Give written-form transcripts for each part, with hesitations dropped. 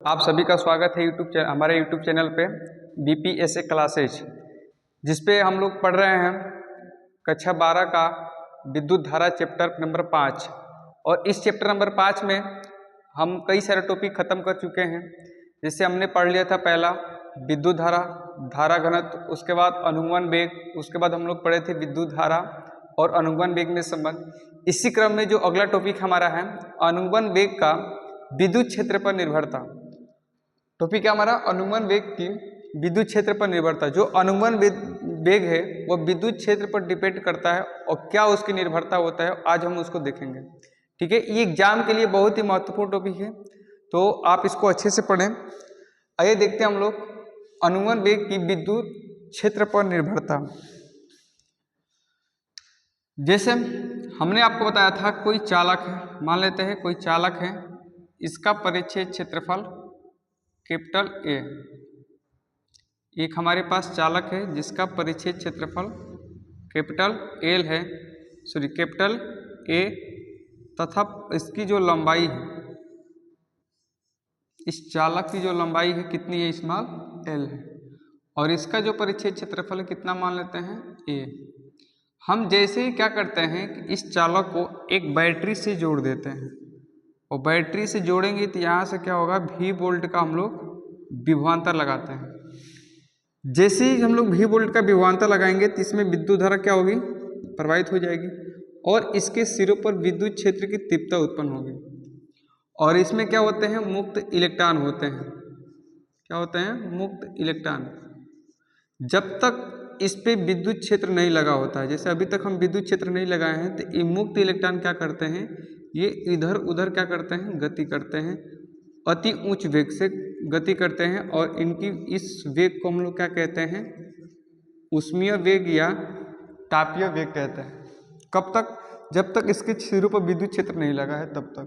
आप सभी का स्वागत है हमारे यूट्यूब चैनल पे बीपीएसए क्लासेज, जिसपे हम लोग पढ़ रहे हैं कक्षा 12 का विद्युत धारा चैप्टर नंबर 5। और इस चैप्टर नंबर 5 में हम कई सारे टॉपिक खत्म कर चुके हैं। जैसे हमने पढ़ लिया था पहला विद्युत धारा, धारा घनत्व, उसके बाद अनुगमन वेग, उसके बाद हम लोग पढ़े थे विद्युत धारा और अनुगमन वेग में संबंध। इसी क्रम में जो अगला टॉपिक हमारा है अनुगमन वेग का विद्युत क्षेत्र पर निर्भरता। टॉपिक है हमारा अनुगमन वेग की विद्युत क्षेत्र पर निर्भरता। जो अनुगमन वेग है वो विद्युत क्षेत्र पर डिपेंड करता है और क्या उसकी निर्भरता होता है, आज हम उसको देखेंगे। ठीक है, ये एग्जाम के लिए बहुत ही महत्वपूर्ण टॉपिक है, तो आप इसको अच्छे से पढ़ें। आइए देखते हैं हम लोग अनुगमन वेग की विद्युत क्षेत्र पर निर्भरता। जैसे हमने आपको बताया था कोई चालक है, मान लेते हैं कोई चालक है, इसका परिच्छेद क्षेत्रफल कैपिटल ए। एक हमारे पास चालक है जिसका परिच्छेद क्षेत्रफल कैपिटल एल है, कैपिटल ए, तथा इसकी जो लंबाई है, इस चालक की जो लंबाई है कितनी है, स्मॉल एल है, और इसका जो परिच्छेद क्षेत्रफल है कितना मान लेते हैं, ए। हम जैसे ही क्या करते हैं कि इस चालक को एक बैटरी से जोड़ देते हैं, और बैटरी से जोड़ेंगे तो यहाँ से क्या होगा, भी वोल्ट का हम लोग विभवांतर लगाते हैं। जैसे ही हम लोग भी वोल्ट का विभवांतर लगाएंगे तो इसमें विद्युत धारा क्या होगी, प्रवाहित हो जाएगी, और इसके सिरों पर विद्युत क्षेत्र की तीव्रता उत्पन्न होगी। और इसमें क्या होते हैं, मुक्त इलेक्ट्रॉन होते हैं। क्या होते हैं, मुक्त इलेक्ट्रॉन। जब तक इस पे विद्युत क्षेत्र नहीं लगा होता है, जैसे अभी तक हम विद्युत क्षेत्र नहीं लगाए हैं, तो ये मुक्त इलेक्ट्रॉन क्या करते हैं, ये इधर उधर क्या करते हैं, गति करते हैं, अति उच्च वेग से गति करते हैं। और इनकी इस वेग को हम लोग क्या कहते हैं, ऊष्मीय वेग या तापीय वेग कहते हैं। कब तक, जब तक इसके सिरों पर विद्युत क्षेत्र नहीं लगा है तब तक।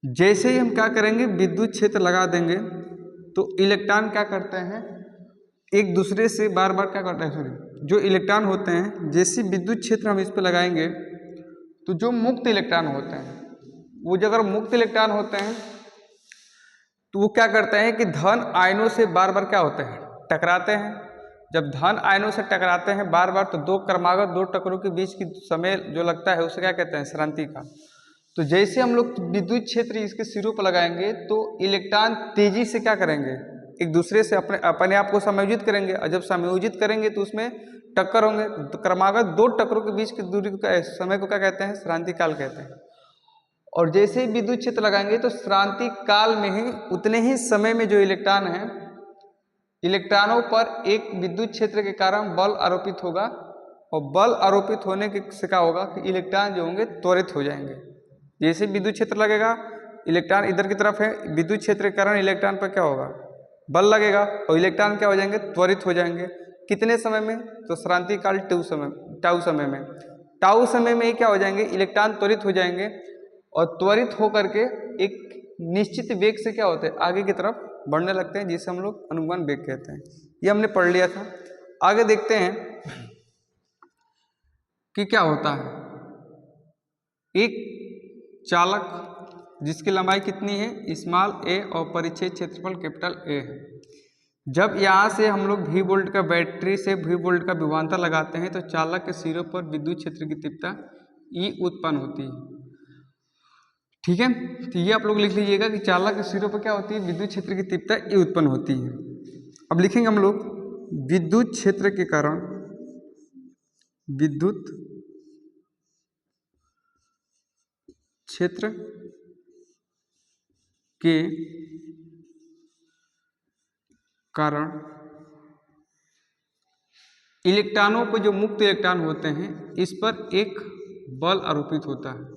जैसे ही हम क्या करेंगे, विद्युत क्षेत्र लगा देंगे, तो इलेक्ट्रॉन क्या करते हैं, एक दूसरे से बार बार क्या करते हैं, जो इलेक्ट्रॉन होते हैं, जैसे विद्युत क्षेत्र हम इस पर लगाएंगे तो जो मुक्त इलेक्ट्रॉन होते हैं, वो जो अगर मुक्त इलेक्ट्रॉन होते हैं तो वो क्या करते हैं कि धन आयनों से बार बार क्या होते हैं, टकराते हैं। जब धन आयनों से टकराते हैं बार बार, तो दो क्रमागत दो टकरों के बीच की समय जो लगता है उसे क्या कहते हैं, श्रांति काल। तो जैसे हम लोग विद्युत क्षेत्र इसके सिरों पर लगाएंगे तो इलेक्ट्रॉन तेजी से क्या करेंगे, एक दूसरे से अपने आप को समायोजित करेंगे, और जब समायोजित करेंगे तो उसमें टक्कर होंगे। तो क्रमागत दो टक्करों के बीच की दूरी को, समय को क्या कहते हैं, श्रांति काल कहते हैं। और जैसे ही विद्युत क्षेत्र लगाएंगे तो श्रांति काल में ही उतने ही समय में जो इलेक्ट्रॉन है, इलेक्ट्रॉनों पर एक विद्युत क्षेत्र के कारण बल आरोपित होगा, और बल आरोपित होने के से क्या होगा कि इलेक्ट्रॉन जो होंगे त्वरित हो जाएंगे। जैसे विद्युत क्षेत्र लगेगा, इलेक्ट्रॉन इधर की तरफ है, विद्युत क्षेत्र के कारण इलेक्ट्रॉन पर क्या होगा, बल लगेगा, और इलेक्ट्रॉन क्या हो जाएंगे, त्वरित हो जाएंगे। कितने समय में, तो श्रांति काल टाउ समय में, टाउ समय में ही क्या हो जाएंगे, इलेक्ट्रॉन त्वरित हो जाएंगे, और त्वरित होकर के एक निश्चित वेग से क्या होते हैं, आगे की तरफ बढ़ने लगते हैं, जिसे हम लोग अनुगमन वेग कहते हैं। ये हमने पढ़ लिया था। आगे देखते हैं कि क्या होता है। एक चालक जिसकी लंबाई कितनी है, स्मॉल ए, और परिच्छेद क्षेत्रफल कैपिटल ए है। जब यहाँ से हम लोग भी वोल्ट का बैटरी से भी वोल्ट का विभवांतर लगाते हैं तो चालक के सिरों पर विद्युत क्षेत्र की तीव्रता ई उत्पन्न होती है। ठीक है, तो ये आप लोग लिख लीजिएगा कि चालक के सिरों पर क्या होती है, विद्युत क्षेत्र की तीव्रता ई उत्पन्न होती है। अब लिखेंगे हम लोग विद्युत क्षेत्र के कारण, विद्युत क्षेत्र के कारण इलेक्ट्रॉनों पर, जो मुक्त इलेक्ट्रॉन होते हैं, इस पर एक बल आरोपित होता है।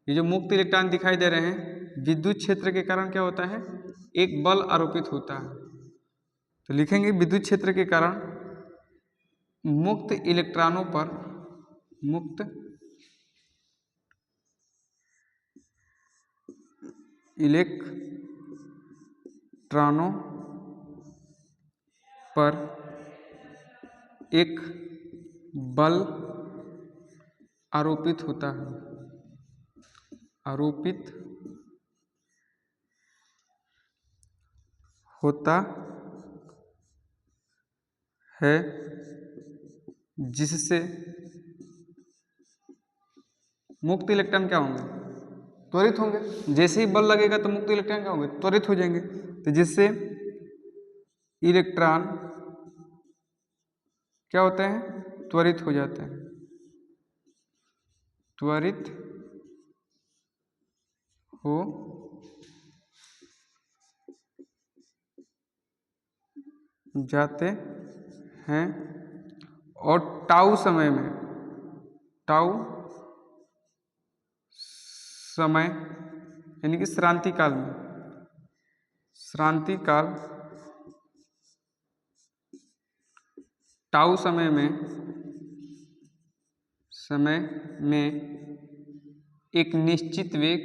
ये जो मुक्त इलेक्ट्रॉन दिखाई दे रहे हैं, विद्युत क्षेत्र के कारण क्या होता है, एक बल आरोपित होता है। तो लिखेंगे विद्युत क्षेत्र के कारण मुक्त इलेक्ट्रॉनों पर, मुक्त इलेक्ट्रॉनों पर एक बल आरोपित होता है, आरोपित होता है जिससे मुक्त इलेक्ट्रॉन क्या होंगे, त्वरित होंगे। जैसे ही बल लगेगा तो मुक्त इलेक्ट्रॉन क्या होंगे, त्वरित हो जाएंगे। तो जिससे इलेक्ट्रॉन क्या होते हैं, त्वरित हो जाते हैं, त्वरित हो जाते हैं और टाउ समय में, टाउ समय यानी कि श्रांति काल में, श्रांति काल, टाउ समय में एक निश्चित वेग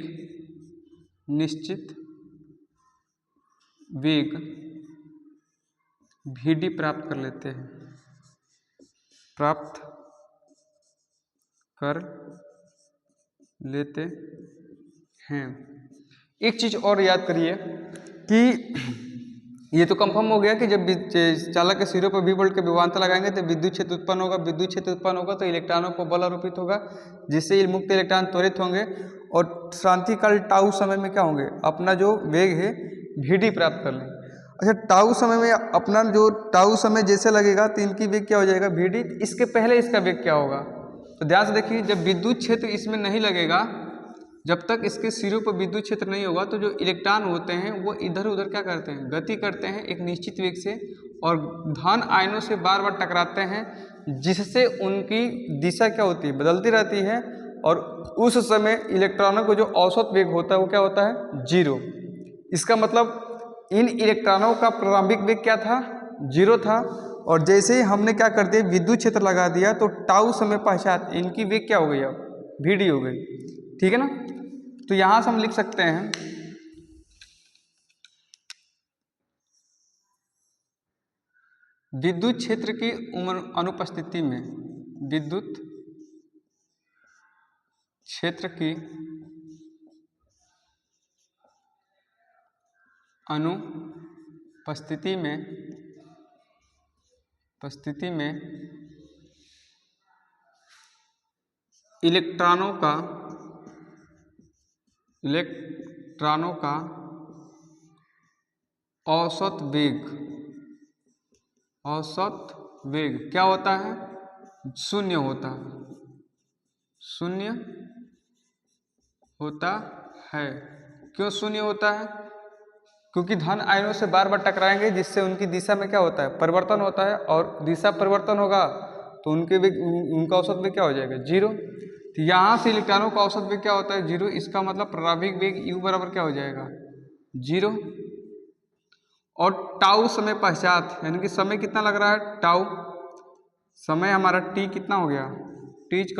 VD प्राप्त कर लेते हैं, प्राप्त कर लेते हैं। एक चीज और याद करिए कि ये तो कंफर्म हो गया कि जब चालक के सिरों पर V वोल्ट के विभवांतर लगाएंगे तो विद्युत क्षेत्र उत्पन्न होगा, विद्युत क्षेत्र उत्पन्न होगा तो इलेक्ट्रॉनों पर बल आरोपित होगा, जिससे ये मुक्त इलेक्ट्रॉन त्वरित होंगे और शांति काल टाउ समय में क्या होंगे, अपना जो वेग है VD प्राप्त कर लेंगे। अच्छा, टाउ समय में अपना जो टाउ समय जैसे लगेगा तो इनकी वेग क्या हो जाएगा, VD। इसके पहले इसका वेग क्या होगा, तो ध्यान से देखिए, जब विद्युत क्षेत्र इसमें नहीं लगेगा, जब तक इसके सिरों पर विद्युत क्षेत्र नहीं होगा तो जो इलेक्ट्रॉन होते हैं वो इधर उधर क्या करते हैं, गति करते हैं एक निश्चित वेग से और धन आयनों से बार बार टकराते हैं, जिससे उनकी दिशा क्या होती है, बदलती रहती है और उस समय इलेक्ट्रॉनों को जो औसत वेग होता है वो क्या होता है, 0। इसका मतलब इन इलेक्ट्रॉनों का प्रारंभिक वेग क्या था, 0 था। और जैसे ही हमने क्या कर दिया, विद्युत क्षेत्र लगा दिया तो टाउ समय पश्चात इनकी वेग क्या हो गई, अब VD हो गई। ठीक है ना। तो यहां से हम लिख सकते हैं विद्युत क्षेत्र की अनुपस्थिति में, विद्युत क्षेत्र की अनुपस्थिति में इलेक्ट्रॉनों का औसत वेग क्या होता है, 0 होता है, 0 होता है। क्यों 0 होता है, क्योंकि धन आयनों से बार बार टकराएंगे, जिससे उनकी दिशा में क्या होता है, परिवर्तन होता है, और दिशा परिवर्तन होगा तो उनके वेग, उनका औसत वेग क्या हो जाएगा, 0। तो यहाँ से इलेक्ट्रॉनों का औसत वेग क्या होता है, 0। इसका मतलब प्रारंभिक वेग U बराबर क्या हो जाएगा, 0। और टाउ समय पश्चात, यानी कि समय कितना लग रहा है, टाउ समय हमारा T कितना हो गया, T =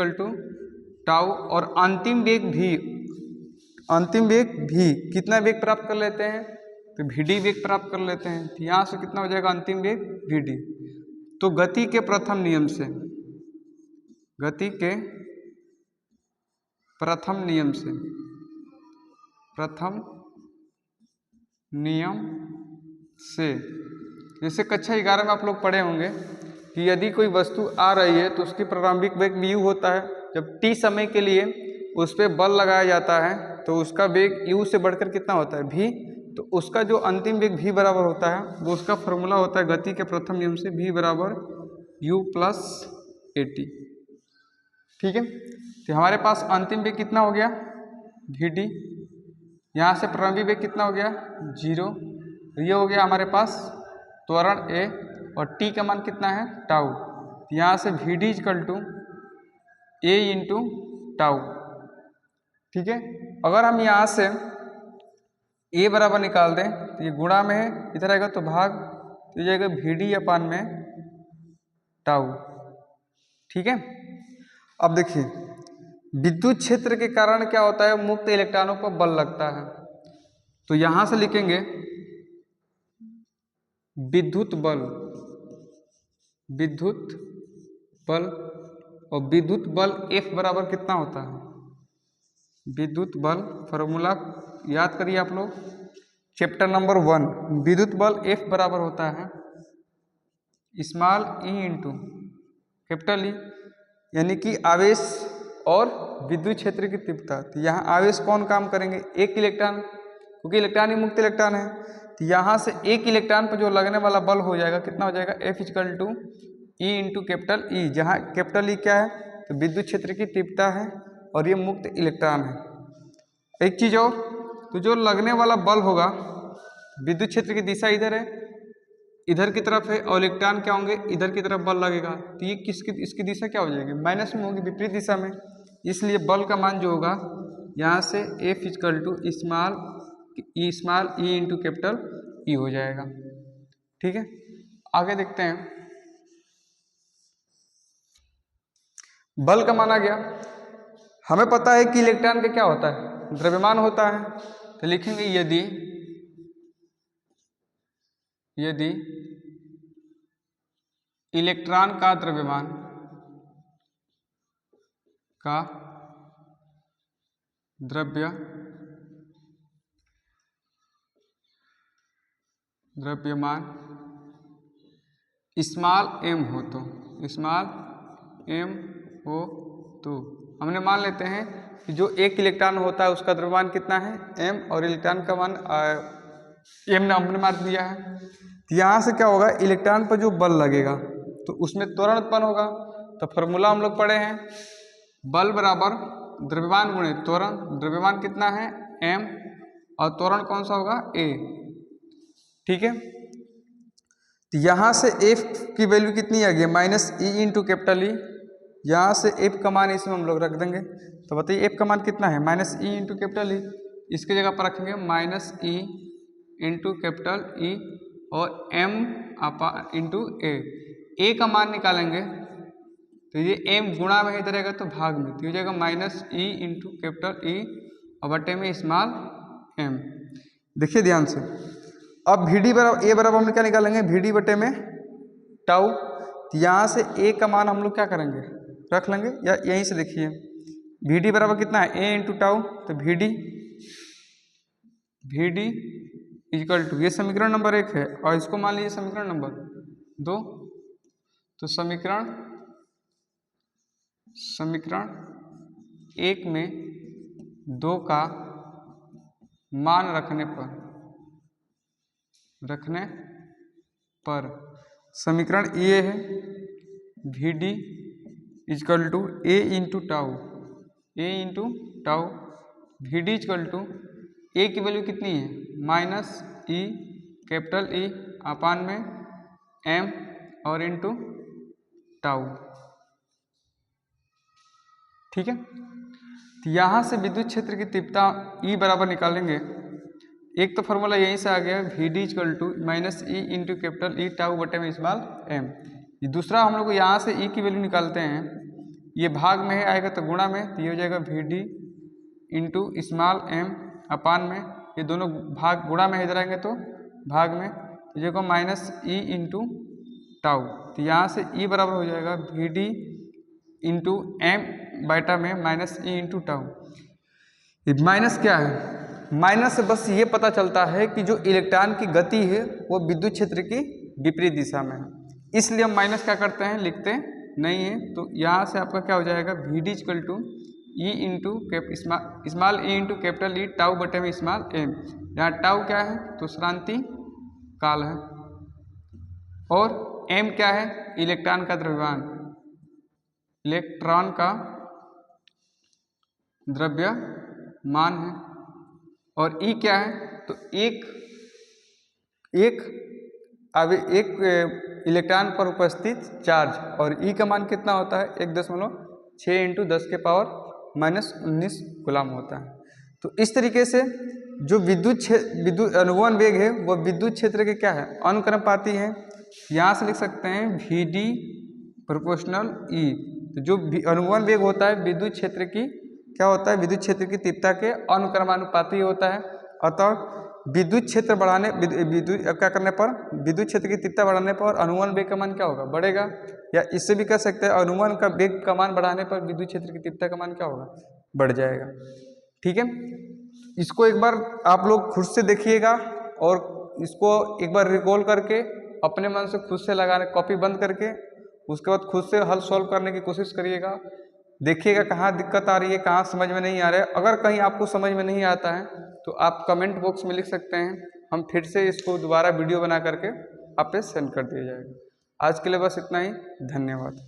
टाउ, और अंतिम वेग भी कितना वेग प्राप्त कर लेते हैं, तो VD वेग प्राप्त कर लेते हैं। तो यहाँ से कितना हो जाएगा, अंतिम वेग VD। तो गति के प्रथम नियम से, जैसे कक्षा 11 में आप लोग पढ़े होंगे कि यदि कोई वस्तु आ रही है तो उसकी प्रारंभिक वेग u होता है, जब t समय के लिए उस पर बल लगाया जाता है तो उसका वेग u से बढ़कर कितना होता है, v। तो उसका जो अंतिम वेग v बराबर होता है वो उसका फॉर्मूला होता है गति के प्रथम नियम से, v बराबर u + at। ठीक है। तो हमारे पास अंतिम वेग कितना हो गया, VD। यहाँ से प्रारंभिक वेग कितना हो गया, 0। ये हो गया हमारे पास त्वरण A, और T का मान कितना है, टाउ। यहाँ से VD = A × टाउ। ठीक है। अगर हम यहाँ से A बराबर निकाल दें तो ये गुणा में है, इधर आएगा तो भाग, तो जाएगा VD/में टाउ। ठीक है। अब देखिए, विद्युत क्षेत्र के कारण क्या होता है, मुक्त इलेक्ट्रॉनों पर बल लगता है। तो यहां से लिखेंगे विद्युत बल, और विद्युत बल F बराबर कितना होता है, विद्युत बल फॉर्मूला याद करिए आप लोग, चैप्टर नंबर 1 विद्युत बल F बराबर होता है स्मॉल ई इंटू कैपिटल ई, यानी कि आवेश और विद्युत क्षेत्र की तीव्रता। तो यहाँ आवेश कौन काम करेंगे, एक इलेक्ट्रॉन, क्योंकि इलेक्ट्रॉन ही मुक्त इलेक्ट्रॉन है। तो यहाँ से एक इलेक्ट्रॉन पर जो लगने वाला बल हो जाएगा कितना हो जाएगा, F equal to e into capital E, जहाँ कैपिटल ई क्या है तो विद्युत क्षेत्र की तीव्रता है और ये मुक्त इलेक्ट्रॉन है। एक चीज़ और, तो जो लगने वाला बल होगा विद्युत क्षेत्र की दिशा इधर है, इधर की तरफ है, और इलेक्ट्रॉन क्या होंगे इधर की तरफ बल लगेगा। तो ये इसकी दिशा क्या हो जाएगी, माइनस में होगी, विपरीत दिशा में। इसलिए बल का मान जो होगा यहाँ से F equal to small e into capital E हो जाएगा। ठीक है, आगे देखते हैं। बल का मान आ गया। हमें पता है कि इलेक्ट्रॉन का क्या होता है, द्रव्यमान होता है। तो लिखेंगे यदि इलेक्ट्रॉन का द्रव्यमान स्मॉल m हो तो हमने मान लेते हैं कि जो एक इलेक्ट्रॉन होता है उसका द्रव्यमान कितना है m, और इलेक्ट्रॉन का मान m हमने मान दिया है। तो यहाँ से क्या होगा, इलेक्ट्रॉन पर जो बल लगेगा तो उसमें त्वरण उत्पन्न होगा। तो फॉर्मूला हम लोग पढ़े हैं, बल बराबर द्रव्यमान गुणे त्वरण। द्रव्यमान कितना है m और त्वरण कौन सा होगा a। ठीक है, तो यहाँ से F की वैल्यू कितनी आ गई, माइनस ई इंटू कैपिटल ई। यहाँ से F का मान इसमें हम लोग रख देंगे। तो बताइए F का मान कितना है, माइनस ई इंटू कैपिटल ई। इसकी जगह पर रखेंगे माइनस ई इंटू कैपिटल ई और m इंटू ए का मान निकालेंगे तो ये m गुणा में इधर रहेगा तो भाग में, तो हो जाएगा माइनस ई इंटू कैपिटल ई और बटे में स्मॉल m। देखिए ध्यान से, अब VD बराबर A बराबर हम क्या निकालेंगे, VD बटे में टाउ। तो यहाँ से A का मान हम लोग क्या करेंगे, रख लेंगे, या यहीं से देखिए VD बराबर कितना है A इंटू टाउ। तो VD इक्वल टू, ये समीकरण नंबर 1 है और इसको मान लीजिए समीकरण नंबर 2। तो समीकरण 1 में 2 का मान रखने पर समीकरण ये है VD equal to A into tau. VD equal to A की वैल्यू कितनी है माइनस ई कैपिटल ई अपान में m और इंटू टाउ। ठीक है, तो यहाँ से विद्युत क्षेत्र की तीव्रता E बराबर निकालेंगे। एक तो फॉर्मूला यहीं से आ गया VD equal to minus e into capital E tau बटे में स्मॉल m। ये दूसरा हम लोग यहाँ से E की वैल्यू निकालते हैं, ये भाग में है आएगा तो गुणा में, तो ये हो जाएगा VD इंटू स्मॉल m अपान में, ये दोनों भाग गुणा में इधर आएंगे तो भाग में, तो ये को माइनस ई इंटू टाउ। तो यहाँ से E बराबर हो जाएगा VD इंटू m बटा में minus e into tau. Minus क्या है, माइनस से बस ये पता चलता है कि जो इलेक्ट्रॉन की गति है वो विद्युत क्षेत्र की विपरीत दिशा में है, इसलिए हम माइनस क्या करते हैं, लिखते नहीं है। तो यहाँ से आपका क्या हो जाएगा VD equal to e into small e into capital E tau बटे में स्मॉल m। यहाँ टाउ क्या है तो श्रांति काल है और m क्या है इलेक्ट्रॉन का द्रव्यमान, इलेक्ट्रॉन का द्रव्यमान है, और E क्या है तो एक इलेक्ट्रॉन पर उपस्थित चार्ज, और E का मान कितना होता है 1.6 इंटू 10 के पावर -19 कूलम होता है। तो इस तरीके से जो विद्युत अनुगमन वेग है वो विद्युत क्षेत्र के क्या है अनुक्रमपाती है। यहाँ से लिख सकते हैं VD प्रोपोर्शनल E। तो जो अनुगमन वेग होता है विद्युत क्षेत्र की क्या होता है, विद्युत क्षेत्र की तीव्रता के अनुक्रमानुपाती होता है। अतः विद्युत क्षेत्र क्या करने पर विद्युत क्षेत्र की तीव्रता बढ़ाने पर अनुगमन वेग का मान क्या होगा, बढ़ेगा। या इससे भी कह सकते हैं अनुगमन का वेग का मान बढ़ाने पर विद्युत क्षेत्र की तीव्रता का मान क्या होगा, बढ़ जाएगा। ठीक है, इसको एक बार आप लोग खुद से देखिएगा और इसको एक बार रिकॉल करके अपने मन से खुद से लगाने, कॉपी बंद करके उसके बाद खुद से हल सॉल्व करने की कोशिश करिएगा। देखिएगा कहाँ दिक्कत आ रही है, कहाँ समझ में नहीं आ रहा है। अगर कहीं आपको समझ में नहीं आता है तो आप कमेंट बॉक्स में लिख सकते हैं, हम फिर से इसको दोबारा वीडियो बना करके आप पे सेंड कर दिया जाएगा। आज के लिए बस इतना ही, धन्यवाद।